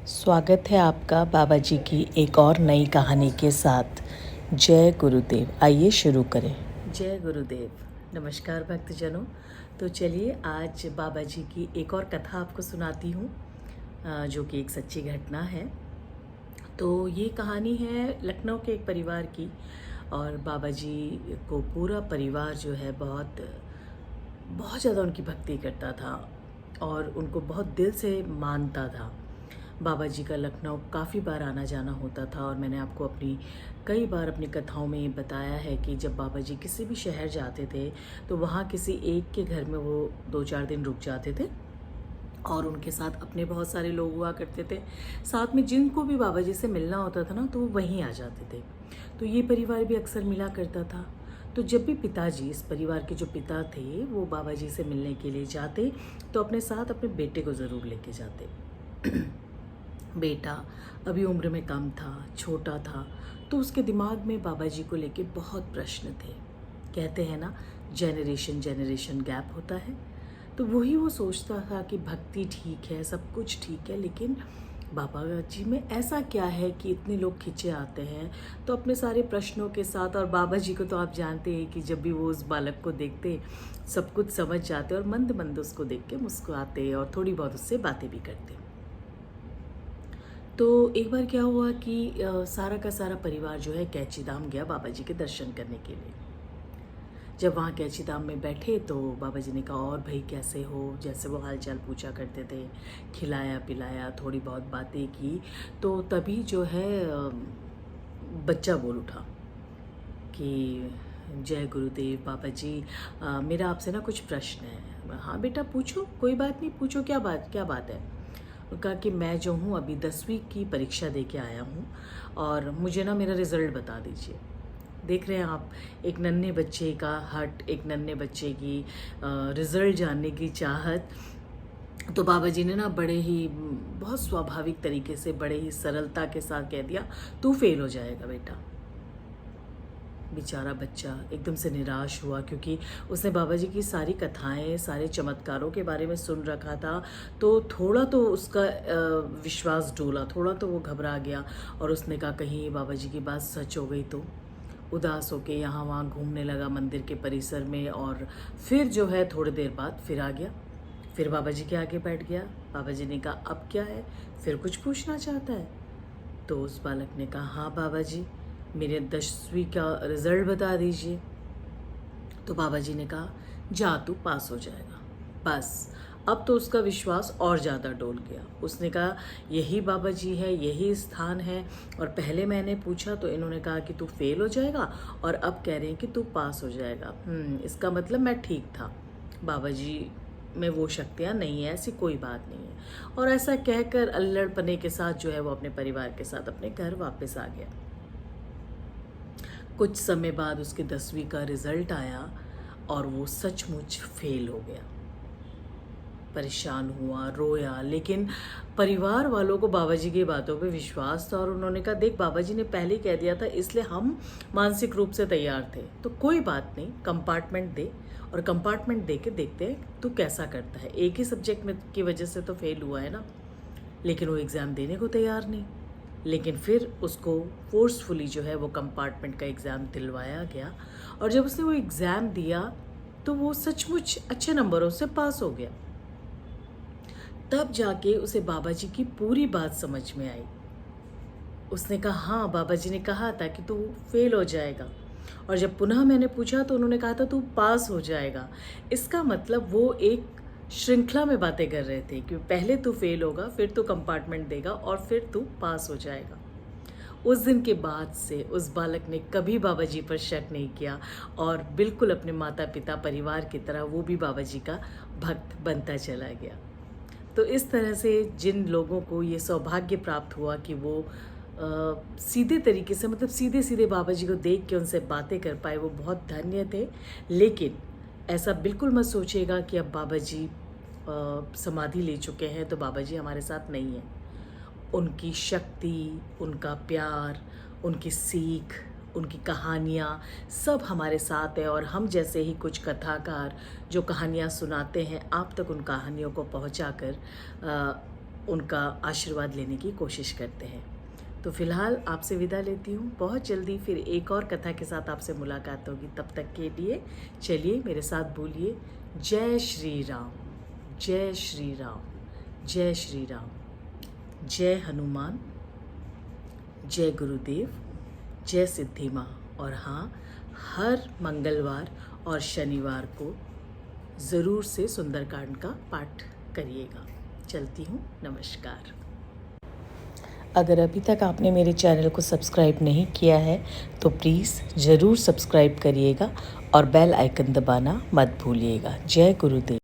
स्वागत है आपका बाबा जी की एक और नई कहानी के साथ। जय गुरुदेव। आइए शुरू करें। जय गुरुदेव। नमस्कार भक्तजनों। तो चलिए आज बाबा जी की एक और कथा आपको सुनाती हूँ, जो कि एक सच्ची घटना है। तो ये कहानी है लखनऊ के एक परिवार की, और बाबा जी को पूरा परिवार जो है बहुत बहुत ज़्यादा उनकी भक्ति करता था और उनको बहुत दिल से मानता था। बाबा जी का लखनऊ काफ़ी बार आना जाना होता था, और मैंने आपको कई बार अपनी कथाओं में ये बताया है कि जब बाबा जी किसी भी शहर जाते थे तो वहाँ किसी एक के घर में वो 2-4 दिन रुक जाते थे, और उनके साथ अपने बहुत सारे लोग हुआ करते थे। साथ में जिनको भी बाबा जी से मिलना होता था ना, तो वो वहीं आ जाते थे। तो ये परिवार भी अक्सर मिला करता था। तो जब भी पिताजी, इस परिवार के जो पिता थे, वो बाबा जी से मिलने के लिए जाते तो अपने साथ अपने बेटे को ज़रूर लेके जाते। बेटा अभी उम्र में कम था, छोटा था, तो उसके दिमाग में बाबा जी को लेके बहुत प्रश्न थे। कहते हैं ना, जनरेशन जनरेशन गैप होता है। तो वही वो सोचता था कि भक्ति ठीक है, सब कुछ ठीक है, लेकिन बाबा जी में ऐसा क्या है कि इतने लोग खिंचे आते हैं। तो अपने सारे प्रश्नों के साथ, और बाबा जी को तो आप जानते हैं कि जब भी वो उस बालक को देखते सब कुछ समझ जाते और मंद मंद उसको देख के मुस्कुराते और थोड़ी बहुत उससे बातें भी करते। तो एक बार क्या हुआ कि सारा का सारा परिवार जो है कैची धाम गया बाबा जी के दर्शन करने के लिए। जब वहाँ कैची धाम में बैठे तो बाबा जी ने कहा, और भाई कैसे हो, जैसे वो हालचाल पूछा करते थे, खिलाया पिलाया, थोड़ी बहुत बातें की। तो तभी जो है बच्चा बोल उठा कि जय गुरुदेव बाबा जी, मेरा आपसे ना कुछ प्रश्न है। हाँ बेटा पूछो, कोई बात नहीं, पूछो, क्या बात है। कहा कि मैं जो हूँ अभी 10वीं की परीक्षा दे के आया हूँ, और मुझे ना मेरा रिज़ल्ट बता दीजिए। देख रहे हैं आप, एक नन्हे बच्चे का हट, एक नन्हे बच्चे की रिज़ल्ट जानने की चाहत। तो बाबा जी ने ना बड़े ही बहुत स्वाभाविक तरीके से, बड़े ही सरलता के साथ कह दिया, तू फेल हो जाएगा बेटा। बेचारा बच्चा एकदम से निराश हुआ, क्योंकि उसने बाबा जी की सारी कथाएं, सारे चमत्कारों के बारे में सुन रखा था। तो थोड़ा तो उसका विश्वास डोला, थोड़ा तो वो घबरा गया, और उसने कहा कहीं बाबा जी की बात सच हो गई तो। उदास होके यहाँ वहाँ घूमने लगा मंदिर के परिसर में, और फिर जो है थोड़ी देर बाद फिर आ गया, फिर बाबा जी के आगे बैठ गया। बाबा जी ने कहा अब क्या है, फिर कुछ पूछना चाहता है। तो उस बालक ने कहा, हाँ बाबा जी, मेरे 10वीं का रिज़ल्ट बता दीजिए। तो बाबा जी ने कहा, जा तू पास हो जाएगा। बस अब तो उसका विश्वास और ज़्यादा डोल गया। उसने कहा यही बाबा जी है, यही स्थान है, और पहले मैंने पूछा तो इन्होंने कहा कि तू फेल हो जाएगा, और अब कह रहे हैं कि तू पास हो जाएगा। इसका मतलब मैं ठीक था, बाबा जी में वो शक्तियाँ नहीं है, ऐसी कोई बात नहीं है। और ऐसा कहकर अल्लड़पने के साथ जो है वो अपने परिवार के साथ अपने घर वापस आ गया। कुछ समय बाद उसके 10वीं का रिज़ल्ट आया, और वो सचमुच फेल हो गया। परेशान हुआ, रोया, लेकिन परिवार वालों को बाबा जी की बातों पे विश्वास था, और उन्होंने कहा देख बाबा जी ने पहले ही कह दिया था, इसलिए हम मानसिक रूप से तैयार थे, तो कोई बात नहीं, कंपार्टमेंट दे, और कंपार्टमेंट दे के देखते हैं तू कैसा करता है। एक ही सब्जेक्ट में की वजह से तो फेल हुआ है ना। लेकिन वो एग्ज़ाम देने को तैयार नहीं। लेकिन फिर उसको फोर्सफुली जो है वो कंपार्टमेंट का एग्ज़ाम दिलवाया गया, और जब उसने वो एग्ज़ाम दिया तो वो सचमुच अच्छे नंबरों से पास हो गया। तब जाके उसे बाबा जी की पूरी बात समझ में आई। उसने कहा, हाँ बाबा जी ने कहा था कि तू फेल हो जाएगा, और जब पुनः मैंने पूछा तो उन्होंने कहा था तू पास हो जाएगा। इसका मतलब वो एक श्रृंखला में बातें कर रहे थे कि पहले तू फेल होगा, फिर तू कंपार्टमेंट देगा, और फिर तू पास हो जाएगा। उस दिन के बाद से उस बालक ने कभी बाबा जी पर शक नहीं किया, और बिल्कुल अपने माता पिता परिवार की तरह वो भी बाबा जी का भक्त बनता चला गया। तो इस तरह से जिन लोगों को ये सौभाग्य प्राप्त हुआ कि वो सीधे तरीके से, मतलब सीधे सीधे बाबा जी को देख के उनसे बातें कर पाए, वो बहुत धन्य थे। लेकिन ऐसा बिल्कुल मत सोचिएगा कि अब बाबा जी समाधि ले चुके हैं तो बाबा जी हमारे साथ नहीं हैं। उनकी शक्ति, उनका प्यार, उनकी सीख, उनकी कहानियाँ सब हमारे साथ है, और हम जैसे ही कुछ कथाकार जो कहानियाँ सुनाते हैं आप तक उन कहानियों को पहुँचाकर उनका आशीर्वाद लेने की कोशिश करते हैं। तो फिलहाल आपसे विदा लेती हूँ। बहुत जल्दी फिर एक और कथा के साथ आपसे मुलाकात होगी। तब तक के लिए चलिए मेरे साथ बोलिए जय श्री राम, जय श्री राम, जय श्री राम, जय हनुमान, जय गुरुदेव, जय सिद्धि माँ। और हाँ, हर मंगलवार और शनिवार को ज़रूर से सुंदरकांड का पाठ करिएगा। चलती हूँ, नमस्कार। अगर अभी तक आपने मेरे चैनल को सब्सक्राइब नहीं किया है तो प्लीज़ ज़रूर सब्सक्राइब करिएगा और बेल आइकन दबाना मत भूलिएगा। जय गुरुदेव।